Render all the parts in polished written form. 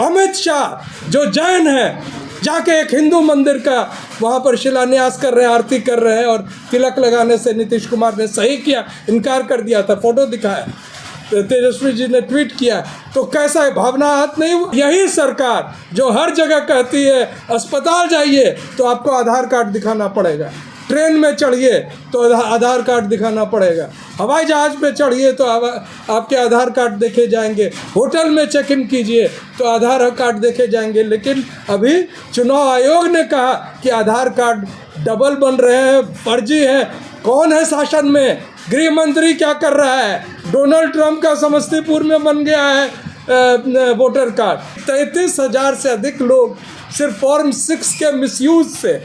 अमित शाह जो जैन है जाके एक हिंदू मंदिर का वहाँ पर शिलान्यास कर रहे हैं, आरती कर रहे हैं, और तिलक लगाने से नीतीश कुमार ने सही किया, इनकार कर दिया था, फोटो दिखाया, तेजस्वी जी ने ट्वीट किया। तो कैसा है, भावना हाथ नहीं हुआ? यही सरकार जो हर जगह कहती है अस्पताल जाइए तो आपको आधार कार्ड दिखाना पड़ेगा, ट्रेन में चढ़िए तो आधार कार्ड दिखाना पड़ेगा, हवाई जहाज़ पे चढ़िए तो आपके आधार कार्ड देखे जाएंगे, होटल में चेक इन कीजिए तो आधार कार्ड देखे जाएंगे। लेकिन अभी चुनाव आयोग ने कहा कि आधार कार्ड डबल बन रहे हैं, फर्जी है। कौन है शासन में? गृह मंत्री क्या कर रहा है? डोनाल्ड ट्रंप का समस्तीपुर में बन गया है वोटर कार्ड। 33,000 से अधिक लोग सिर्फ फॉर्म 6 के मिसयूज से,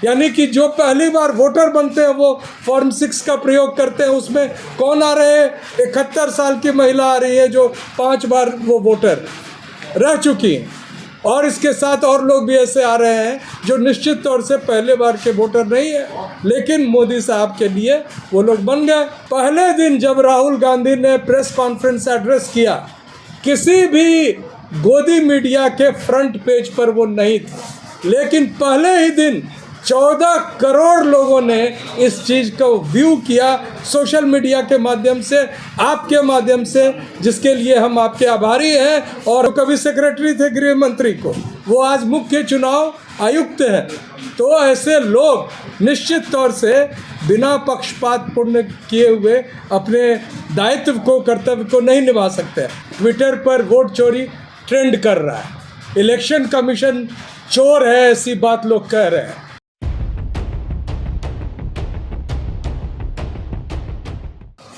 यानी कि जो पहली बार वोटर बनते हैं वो फॉर्म 6 का प्रयोग करते हैं। उसमें कौन आ रहे हैं? 71 साल की महिला आ रही है जो 5 बार वो वोटर रह चुकी हैं, और इसके साथ और लोग भी ऐसे आ रहे हैं जो निश्चित तौर से पहले बार के वोटर नहीं है, लेकिन मोदी साहब के लिए वो लोग बन गए। पहले दिन जब राहुल गांधी ने प्रेस कॉन्फ्रेंस एड्रेस किया, किसी भी गोदी मीडिया के फ्रंट पेज पर वो नहीं थी, लेकिन पहले ही दिन 14 करोड़ लोगों ने इस चीज़ को व्यू किया सोशल मीडिया के माध्यम से, आपके माध्यम से, जिसके लिए हम आपके आभारी हैं। और कभी सेक्रेटरी थे गृह मंत्री को, वो आज मुख्य चुनाव आयुक्त हैं। तो ऐसे लोग निश्चित तौर से बिना पक्षपात पूर्ण किए हुए अपने दायित्व को, कर्तव्य को नहीं निभा सकते। ट्विटर पर वोट चोरी ट्रेंड कर रहा है, इलेक्शन कमीशन चोर है, ऐसी बात लोग कह रहे हैं।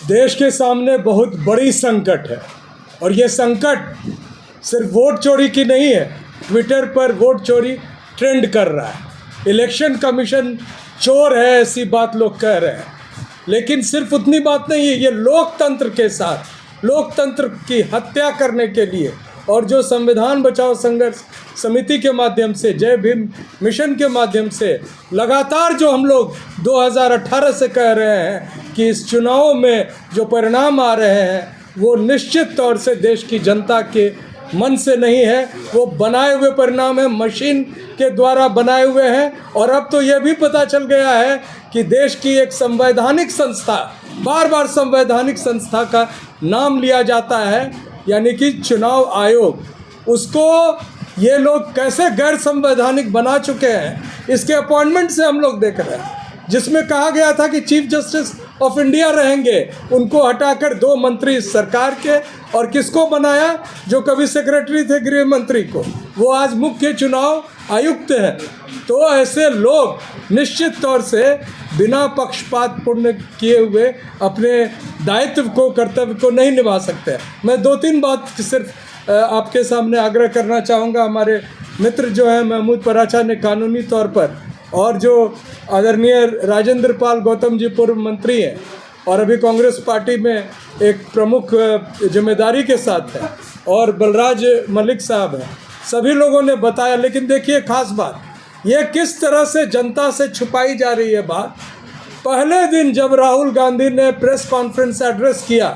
देश के सामने बहुत बड़ी संकट है, और ये संकट सिर्फ वोट चोरी की नहीं है। ट्विटर पर वोट चोरी ट्रेंड कर रहा है, इलेक्शन कमीशन चोर है, ऐसी बात लोग कह रहे हैं। लेकिन सिर्फ उतनी बात नहीं है, ये लोकतंत्र के साथ, लोकतंत्र की हत्या करने के लिए, और जो संविधान बचाओ संघर्ष समिति के माध्यम से, जय भीम मिशन के माध्यम से लगातार जो हम लोग 2018 से कह रहे हैं कि इस चुनाव में जो परिणाम आ रहे हैं वो निश्चित तौर से देश की जनता के मन से नहीं है, वो बनाए हुए परिणाम है, मशीन के द्वारा बनाए हुए हैं। और अब तो ये भी पता चल गया है कि देश की एक संवैधानिक संस्था, बार बार संवैधानिक संस्था का नाम लिया जाता है, यानी कि चुनाव आयोग, उसको ये लोग कैसे गैर संवैधानिक बना चुके हैं, इसके अपॉइंटमेंट से हम लोग देख रहे हैं। जिसमें कहा गया था कि चीफ जस्टिस ऑफ इंडिया रहेंगे, उनको हटाकर 2 मंत्री सरकार के, और किसको बनाया? जो कभी सेक्रेटरी थे गृह मंत्री को, वो आज मुख्य चुनाव आयुक्त हैं। तो ऐसे लोग निश्चित तौर से बिना पक्षपात पूर्ण किए हुए अपने दायित्व को, कर्तव्य को नहीं निभा सकते। मैं 2-3 बात सिर्फ आपके सामने आग्रह करना चाहूँगा। हमारे मित्र जो हैं महमूद पराचा ने कानूनी तौर पर, और जो आदरणीय राजेंद्र पाल गौतम जी पूर्व मंत्री हैं और अभी कांग्रेस पार्टी में एक प्रमुख जिम्मेदारी के साथ हैं, और बलराज मलिक साहब हैं, सभी लोगों ने बताया। लेकिन देखिए खास बात, ये किस तरह से जनता से छुपाई जा रही है बात। पहले दिन जब राहुल गांधी ने प्रेस कॉन्फ्रेंस एड्रेस किया,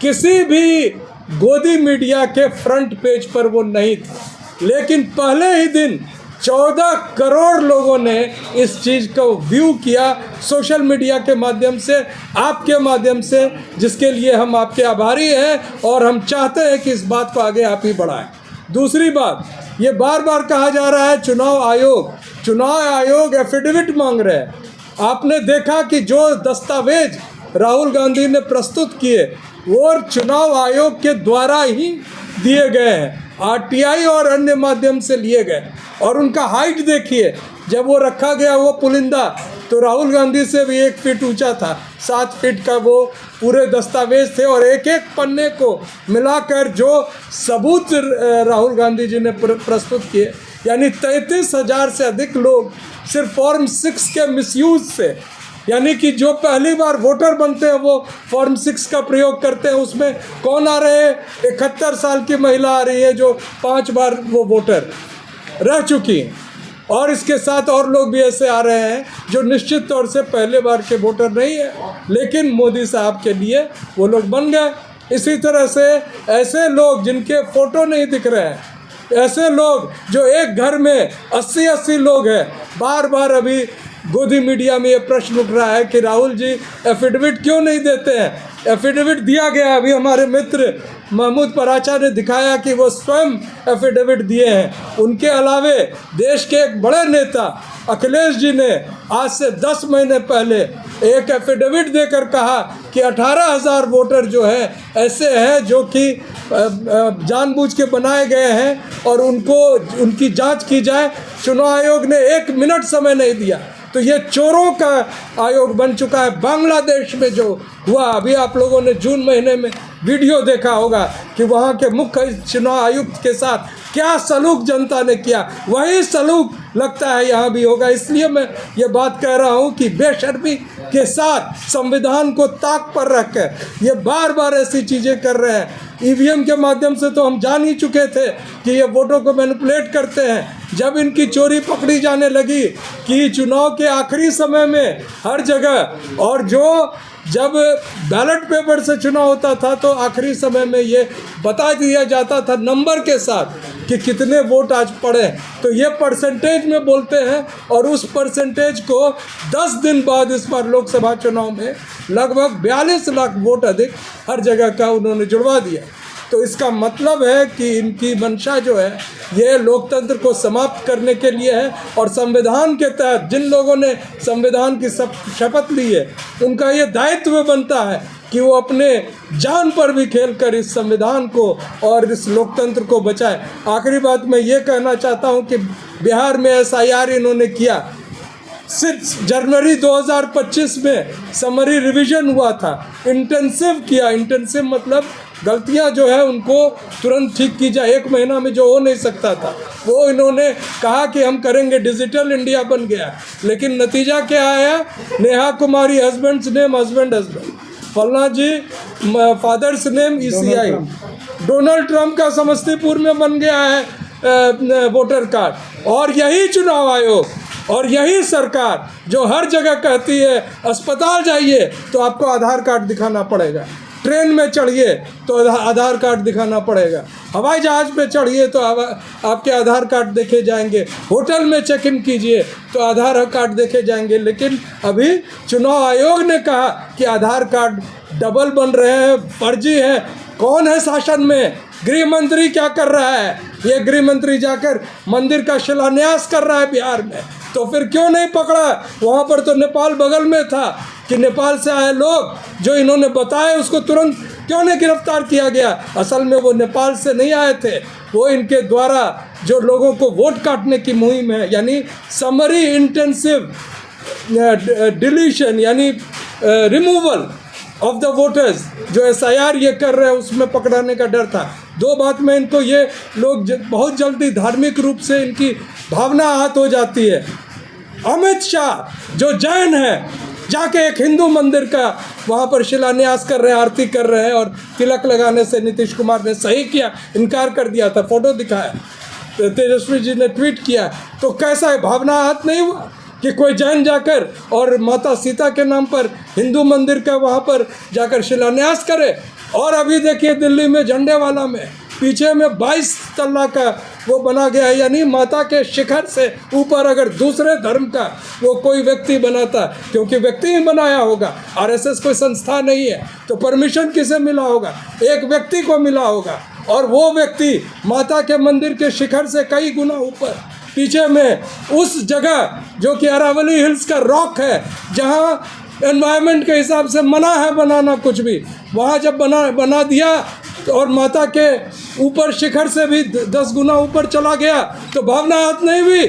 किसी भी गोदी मीडिया के फ्रंट पेज पर वो नहीं थी, लेकिन पहले ही दिन 14 करोड़ लोगों ने इस चीज़ को व्यू किया सोशल मीडिया के माध्यम से, आपके माध्यम से, जिसके लिए हम आपके आभारी हैं, और हम चाहते हैं कि इस बात को आगे आप ही बढ़ाएं। दूसरी बात, ये बार बार कहा जा रहा है चुनाव आयोग एफिडेविट मांग रहे हैं। आपने देखा कि जो दस्तावेज राहुल गांधी ने प्रस्तुत किए वो चुनाव आयोग के द्वारा ही दिए गए हैं, आरटीआई और अन्य माध्यम से लिए गए। और उनका हाइट देखिए, जब वो रखा गया वो पुलिंदा, तो राहुल गांधी से भी 1 फीट ऊंचा था, 7 फीट का वो पूरे दस्तावेज थे। और एक एक पन्ने को मिलाकर जो सबूत राहुल गांधी जी ने प्रस्तुत किए, यानी 33,000 से अधिक लोग सिर्फ फॉर्म 6 के मिसयूज से, यानी कि जो पहली बार वोटर बनते हैं वो फॉर्म 6 का प्रयोग करते हैं। उसमें कौन आ रहे हैं? 71 साल की महिला आ रही है जो 5 बार वो वोटर रह चुकी हैं, और इसके साथ और लोग भी ऐसे आ रहे हैं जो निश्चित तौर से पहले बार के वोटर नहीं है, लेकिन मोदी साहब के लिए वो लोग बन गए। इसी तरह से ऐसे लोग जिनके फ़ोटो नहीं दिख रहे हैं, ऐसे लोग जो एक घर में 80-80 लोग हैं, बार बार अभी गोदी मीडिया में ये प्रश्न उठ रहा है कि राहुल जी एफिडेविट क्यों नहीं देते हैं। एफिडेविट दिया गया, अभी हमारे मित्र महमूद पराचा ने दिखाया कि वो स्वयं एफिडेविट दिए हैं। उनके अलावे देश के एक बड़े नेता अखिलेश जी ने आज से 10 महीने पहले एक एफिडेविट देकर कहा कि 18,000 वोटर जो है ऐसे हैं जो कि जानबूझ के बनाए गए हैं और उनकी जांच की जाए। चुनाव आयोग ने 1 मिनट समय नहीं दिया। तो ये चोरों का आयोग बन चुका है। बांग्लादेश में जो हुआ, अभी आप लोगों ने जून महीने में वीडियो देखा होगा कि वहाँ के मुख्य चुनाव आयुक्त के साथ क्या सलूक जनता ने किया, वही सलूक लगता है यहाँ भी होगा। इसलिए मैं ये बात कह रहा हूँ कि बेशर्मी के साथ संविधान को ताक पर रखकर ये बार बार ऐसी चीज़ें कर रहे हैं। ईवीएम के माध्यम से तो हम जान ही चुके थे कि ये वोटों को मैनिपुलेट करते हैं। जब इनकी चोरी पकड़ी जाने लगी कि चुनाव के आखिरी समय में हर जगह, और जब बैलेट पेपर से चुनाव होता था तो आखिरी समय में ये बता दिया जाता था नंबर के साथ कि कितने वोट आज पड़े, तो ये परसेंटेज में बोलते हैं। और उस परसेंटेज को 10 दिन बाद इस बार लोकसभा चुनाव में लगभग 42 लाख वोट अधिक हर जगह का उन्होंने जुड़वा दिया। तो इसका मतलब है कि इनकी मंशा जो है ये लोकतंत्र को समाप्त करने के लिए है। और संविधान के तहत जिन लोगों ने संविधान की शपथ ली है उनका ये दायित्व बनता है कि वो अपने जान पर भी खेल कर इस संविधान को और इस लोकतंत्र को बचाए। आखिरी बात मैं ये कहना चाहता हूँ कि बिहार में SIR इन्होंने किया, सिर्फ जनवरी 2025 में समरी रिवीजन हुआ था, इंटेंसिव किया। इंटेंसिव मतलब गलतियां जो है उनको तुरंत ठीक की जाए। 1 महीना में जो हो नहीं सकता था वो इन्होंने कहा कि हम करेंगे, डिजिटल इंडिया बन गया। लेकिन नतीजा क्या आया? Neha Kumari husband's name husband, फलना ji father's name ECI, Donald Trump का समस्तीपुर में बन गया है वोटर कार्ड। और यही चुनाव आयोग और यही सरकार जो हर जगह कहती है अस्पताल जाइए तो आपको आधार कार्ड दिखाना पड़ेगा, ट्रेन में चढ़िए तो आधार कार्ड दिखाना पड़ेगा, हवाई जहाज़ पे चढ़िए तो आपके आधार कार्ड देखे जाएंगे, होटल में चेक इन कीजिए तो आधार कार्ड देखे जाएंगे। लेकिन अभी चुनाव आयोग ने कहा कि आधार कार्ड डबल बन रहे हैं, फर्जी है। कौन है शासन में? गृह मंत्री क्या कर रहा है? ये गृह मंत्री जाकर मंदिर का शिलान्यास कर रहा है बिहार में, तो फिर क्यों नहीं पकड़ा? वहाँ पर तो नेपाल बगल में था कि नेपाल से आए लोग जो इन्होंने बताए उसको तुरंत क्यों नहीं गिरफ्तार किया गया? असल में वो नेपाल से नहीं आए थे, वो इनके द्वारा जो लोगों को वोट काटने की मुहिम है, यानी समरी इंटेंसिव डिलीशन यानी रिमूवल ऑफ द वोटर्स, जो SIR ये कर रहे हैं उसमें पकड़ाने का डर था। 2 बात में इनको ये लोग बहुत जल्दी धार्मिक रूप से इनकी भावना आहत हो जाती है। अमित शाह जो जैन है जाके एक हिंदू मंदिर का वहाँ पर शिलान्यास कर रहे हैं, आरती कर रहे हैं, और तिलक लगाने से नीतीश कुमार ने सही किया, इनकार कर दिया था, फोटो दिखाया, तेजस्वी जी ने ट्वीट किया। तो कैसा है, भावना आहत नहीं हुआ कि कोई जैन जाकर और माता सीता के नाम पर हिंदू मंदिर का वहाँ पर जाकर शिलान्यास करे? और अभी देखिए दिल्ली में झंडेवाला में पीछे में 22 तल्ला का वो बना गया है, यानी माता के शिखर से ऊपर अगर दूसरे धर्म का वो कोई व्यक्ति बनाता, क्योंकि व्यक्ति ही बनाया होगा, RSS कोई संस्था नहीं है, तो परमिशन किसे मिला होगा? एक व्यक्ति को मिला होगा, और वो व्यक्ति माता के मंदिर के शिखर से कई गुना ऊपर पीछे में उस जगह जो कि अरावली हिल्स का रॉक है, जहाँ एनवायरनमेंट के हिसाब से मना है बनाना कुछ भी, वहाँ जब बना दिया तो और माता के ऊपर शिखर से भी 10 गुना ऊपर चला गया, तो भावना आहत नहीं हुई?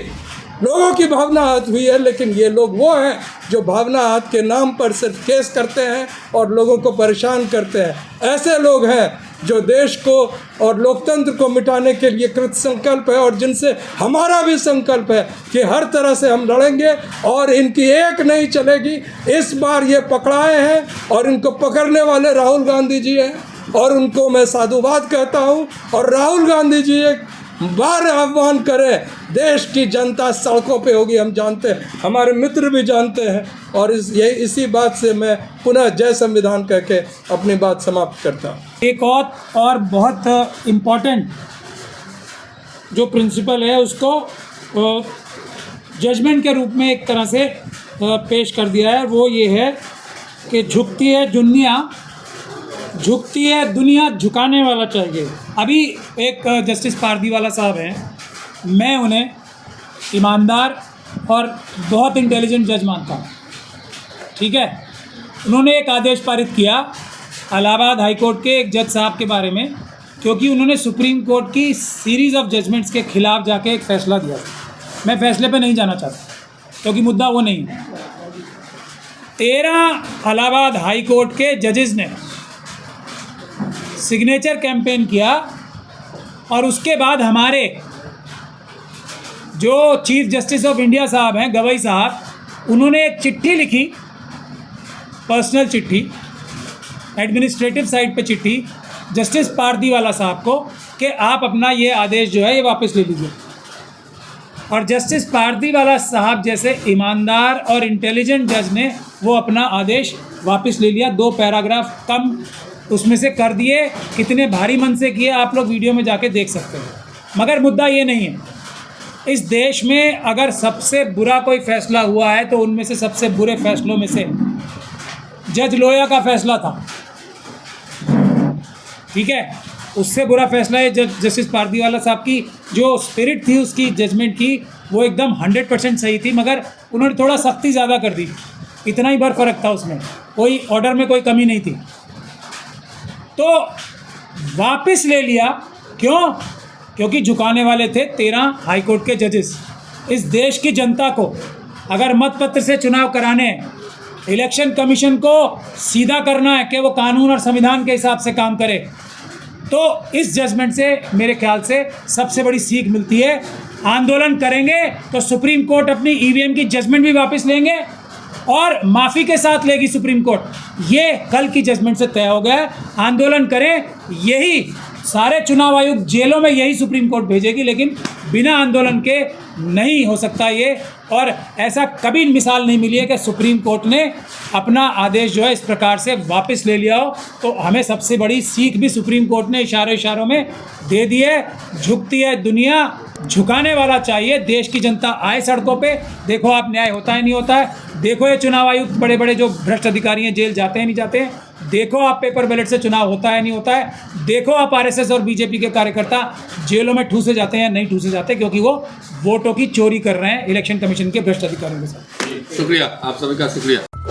लोगों की भावना आहत हुई है। लेकिन ये लोग वो हैं जो भावना आहत के नाम पर सिर्फ केस करते हैं और लोगों को परेशान करते हैं। ऐसे लोग हैं जो देश को और लोकतंत्र को मिटाने के लिए कृत संकल्प है, और जिनसे हमारा भी संकल्प है कि हर तरह से हम लड़ेंगे और इनकी एक नहीं चलेगी। इस बार ये पकड़ाए हैं और इनको पकड़ने वाले राहुल गांधी जी हैं, और उनको मैं साधुवाद कहता हूँ। और राहुल गांधी जी एक बार आह्वान करें, देश की जनता सड़कों पे होगी, हम जानते हैं, हमारे मित्र भी जानते हैं। और इसी बात से मैं पुनः जय संविधान कह के अपनी बात समाप्त करता हूँ। एक और बहुत इम्पॉर्टेंट जो प्रिंसिपल है उसको जजमेंट के रूप में एक तरह से पेश कर दिया है। वो ये है कि झुकती है दुनिया झुकाने वाला चाहिए। अभी एक जस्टिस पारदीवाला साहब हैं, मैं उन्हें ईमानदार और बहुत इंटेलिजेंट जज मानता हूँ, ठीक है। उन्होंने एक आदेश पारित किया इलाहाबाद हाई कोर्ट के एक जज साहब के बारे में, क्योंकि उन्होंने सुप्रीम कोर्ट की सीरीज़ ऑफ जजमेंट्स के खिलाफ जाके एक फ़ैसला दिया। मैं फ़ैसले पे नहीं जाना चाहता क्योंकि मुद्दा वो नहीं है। 13 इलाहाबाद हाई कोर्ट के जजेस ने सिग्नेचर कैंपेन किया और उसके बाद हमारे जो चीफ जस्टिस ऑफ इंडिया साहब हैं, गवई साहब, उन्होंने एक चिट्ठी लिखी, पर्सनल चिट्ठी, एडमिनिस्ट्रेटिव साइड पे चिट्ठी जस्टिस पारदीवाला साहब को कि आप अपना ये आदेश जो है ये वापस ले लीजिए। और जस्टिस पारदीवाला साहब जैसे ईमानदार और इंटेलिजेंट जज ने वो अपना आदेश वापस ले लिया। 2 पैराग्राफ कम उसमें से कर दिए। कितने भारी मन से किए आप लोग वीडियो में जाके देख सकते हैं। मगर मुद्दा ये नहीं है। इस देश में अगर सबसे बुरा कोई फैसला हुआ है तो उनमें से सबसे बुरे फैसलों में से जज लोया का फैसला था, ठीक है। उससे बुरा फैसला है जस्टिस पारदीवाला साहब की जो स्पिरिट थी उसकी जजमेंट की, वो एकदम 100% सही थी, मगर उन्होंने थोड़ा सख्ती ज़्यादा कर दी। इतना ही बार फ़र्क था उसमें, कोई ऑर्डर में कोई कमी नहीं थी। तो वापस ले लिया, क्यों? क्योंकि झुकाने वाले थे 13 हाई कोर्ट के जजेस। इस देश की जनता को अगर मत पत्र से चुनाव कराने, इलेक्शन कमीशन को सीधा करना है कि वो कानून और संविधान के हिसाब से काम करे, तो इस जजमेंट से मेरे ख्याल से सबसे बड़ी सीख मिलती है। आंदोलन करेंगे तो सुप्रीम कोर्ट अपनी ईवीएम की जजमेंट भी वापस लेंगे और माफ़ी के साथ लेगी सुप्रीम कोर्ट। ये कल की जजमेंट से तय हो गया। आंदोलन करें, यही सारे चुनाव आयोग जेलों में यही सुप्रीम कोर्ट भेजेगी, लेकिन बिना आंदोलन के नहीं हो सकता ये। और ऐसा कभी मिसाल नहीं मिली है कि सुप्रीम कोर्ट ने अपना आदेश जो है इस प्रकार से वापस ले लिया हो। तो हमें सबसे बड़ी सीख भी सुप्रीम कोर्ट ने इशारों में दे दी है। झुकती है दुनिया, झुकाने वाला चाहिए। देश की जनता आए सड़कों पे, देखो आप न्याय होता है नहीं होता है। देखो ये चुनाव आयुक्त बड़े बड़े जो भ्रष्ट अधिकारी हैं जेल जाते हैं नहीं जाते हैं। देखो आप पेपर बैलेट से चुनाव होता है नहीं होता है। देखो आप आरएसएस और बीजेपी के कार्यकर्ता जेलों में ठूसे जाते हैं या नहीं ठूसे जाते, क्योंकि वो वोटों की चोरी कर रहे हैं इलेक्शन कमीशन के भ्रष्ट अधिकारियों के साथ। शुक्रिया, आप सभी का शुक्रिया।